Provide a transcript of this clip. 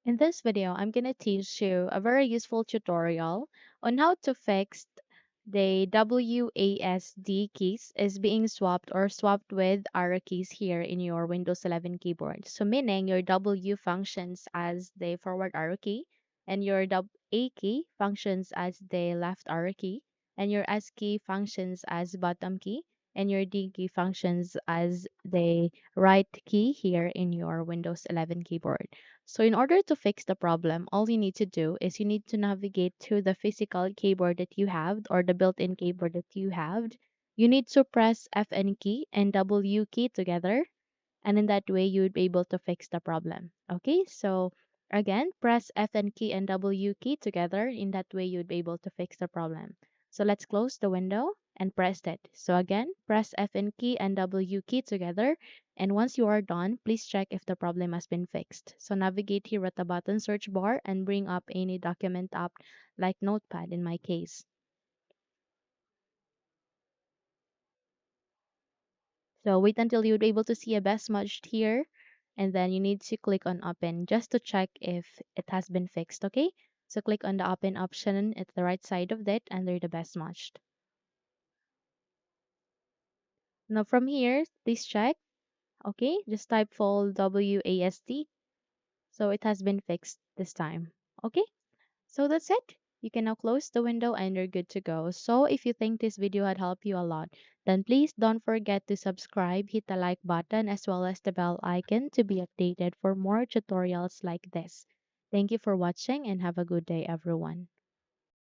In this video, I'm going to teach you a very useful tutorial on how to fix the WASD keys is being swapped or swapped with arrow keys here in your Windows 11 keyboard. So meaning your W functions as the forward arrow key and your A key functions as the left arrow key and your S key functions as bottom key and your D key functions as the right key here in your Windows 11 keyboard. So in order to fix the problem, all you need to do is you need to navigate to the physical keyboard that you have or the built-in keyboard that you have. You need to press Fn key and W key together, and in that way you would be able to fix the problem. Okay, so again, press Fn key and W key together. In that way you would be able to fix the problem. So let's close the window and press it. So again, press Fn key and W key together, and once you are done, please check if the problem has been fixed. So navigate here at the button search bar and bring up any document app like Notepad in my case. So wait until you're able to see a best matched here, and then you need to click on open just to check if it has been fixed, okay? So click on the open option at the right side of it under the best matched. Now from here, please check, okay? Just type full WASD. So it has been fixed this time, okay? So that's it. You can now close the window and you're good to go. So if you think this video had helped you a lot, then please don't forget to subscribe, hit the like button as well as the bell icon to be updated for more tutorials like this. Thank you for watching and have a good day everyone.